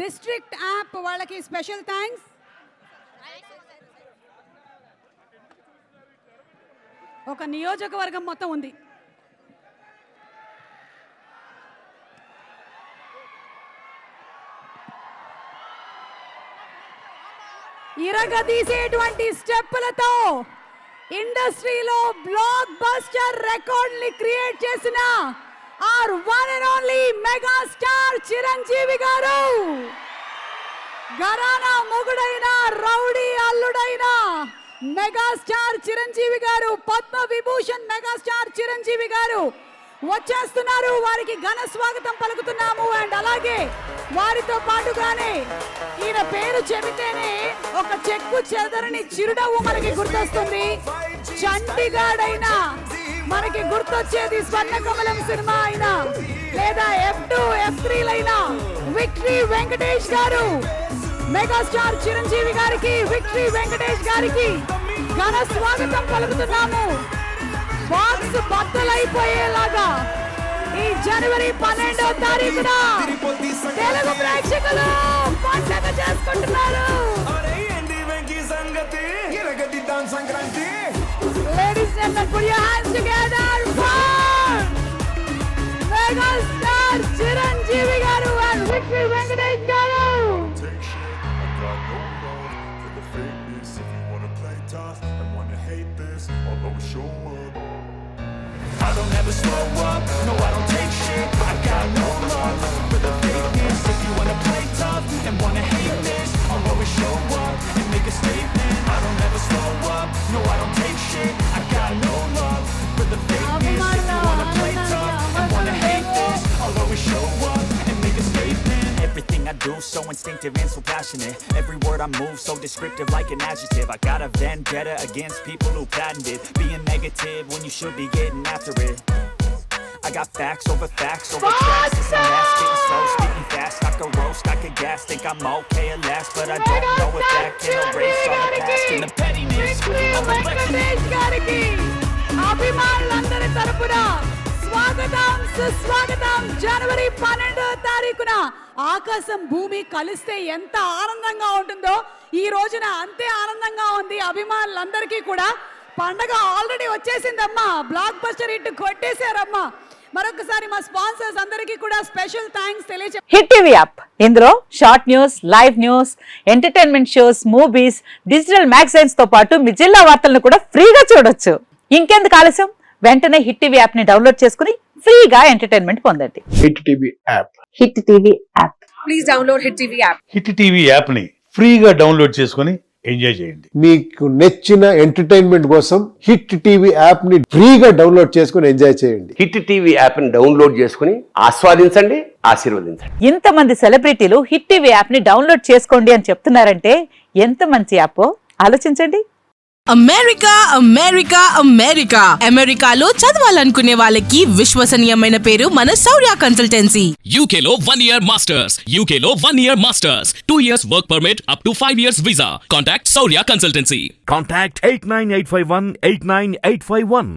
District app వాళ్ళకి special thanks. ఒక నియోజకవర్గం మొత్తం ఉంది. ఇరగదీసేటువంటి స్టెప్పులతో ఇండస్ట్రీలో బ్లాక్ బస్టర్ రికార్డ్ ని క్రియేట్ చేసిన ఆర్ one and only megastar Chiranjeevi garu, గరానా మొగుడైన రౌడీ అల్లుడైన మెగాస్టార్ చిరంజీవి గారు, పద్మ విభూషణ్ మెగాస్టార్ చిరంజీవి గారు వచ్చేస్తున్నారు. వారికి ఘన స్వాగతం పలుకుతున్నాము. అండ్ అలాగే వారితో పాటుగానే ఈయన పేరు చెబితేనే ఒక చెక్కు చెదరని చిరునవ్వు మనకి గుర్తొస్తుంది. చండీగఢ్ అయినా మనకి గుర్తొచ్చేది స్వర్ణకమలం సినిమా అయినా లేదా F2 F3 లైనా విక్టరీ వెంకటేష్ గారు, మెగాస్టార్ చిరంజీవి గారికి, విక్టరీ వెంకటేష్ గారికి ఘన స్వాగతం పలుకుతున్నాము. బాక్స్ బద్దలైపోయేలాగా ఈ జనవరి 12వ తారీఖున తెలుగు ప్రేక్షకులు పండుగ చేసుకుంటున్నారు. Ladies and gentlemen, put your hands together for megastar Chiranjeevi గారు and విక్టరీ వెంకటేష్ గారు. I don't ever slow up, no I don't take shit. I got no love for the fakeness. If you wanna play tough and wanna hate this, I'll always show up and make a statement. I don't ever slow up, no I don't take shit. I got no love for the fakeness. If you wanna play tough and wanna hate this, I'll always show up and make a statement. Everything I do so instinctive and so passionate. Every word I move so descriptive like an adjective. I got a vendetta against people who patented being negative when you should be getting after it. I got facts over facts over facts. It's a mess, getting slow, speaking fast. I could roast, I could gas, think I'm okay at last, but I don't know if that can erase all the past and the pettiness. Venkatesh గారికి అభిమానులందరి తరపున స్వాగతం సుస్వాగతం. జనవరి 12వ తారీఖున ఆకాశం భూమి కలిస్తే ఎంత ఆనందంగా ఉంటుందో ఈ రోజున అంతే ఆనందంగా ఉంది అభిమానులందరికీ కూడా. పండగ ఆల్రెడీ వచ్చేసిందమ్మా, బ్లాక్ బస్టర్ హిట్ కొట్టేశారమ్మా. మరొకసారి మా స్పాన్సర్స్ అందరికీ కూడా స్పెషల్ థ్యాంక్స్ తెలియజే. హిట్ టీవీ యాప్ ఇందులో short news, live news, entertainment shows, movies, digital magazines తో పాటు మీ జిల్లా వార్తలను కూడా ఫ్రీగా చూడొచ్చు. ఇంకెందుకు ఆలస్యం, వెంటనే హిట్ టీవీ యాప్ ని డౌన్లోడ్ చేసుకుని ఫ్రీగా ఎంటర్టైన్మెంట్ పొందండి. Hit TV app. Hit TV app. Please download hit TV app. Hit TV app ని ఫ్రీగా డౌన్లోడ్ చేసుకుని ఎంజాయ్ చేయండి. మీకు నచ్చిన ఎంటర్టైన్మెంట్ కోసం హిట్ టీవీ యాప్ ని ఫ్రీగా డౌన్లోడ్ చేసుకుని ఎంజాయ్ చేయండి. హిట్ టీవీ యాప్ ని డౌన్లోడ్ చేసుకుని ఆస్వాదించండి, ఆశీర్వదించండి. ఇంతమంది సెలబ్రిటీలు హిట్ టీవీ యాప్ ని డౌన్లోడ్ చేసుకోండి అని చెప్తున్నారంటే ఎంత మంచి యాప్ ఆలోచించండి. అమెరికా అమెరికా అమెరికా అమెరికాలో చదవాలనుకునే వాళ్ళకి విశ్వసనీయమైన పేరు మన శౌర్య కన్సల్టెన్సీ. UK లో 1 year masters, UK లో 1 year masters, 2 years work permit up to 5 years visa. Contact Saurya Consultancy. Contact 89851 89851.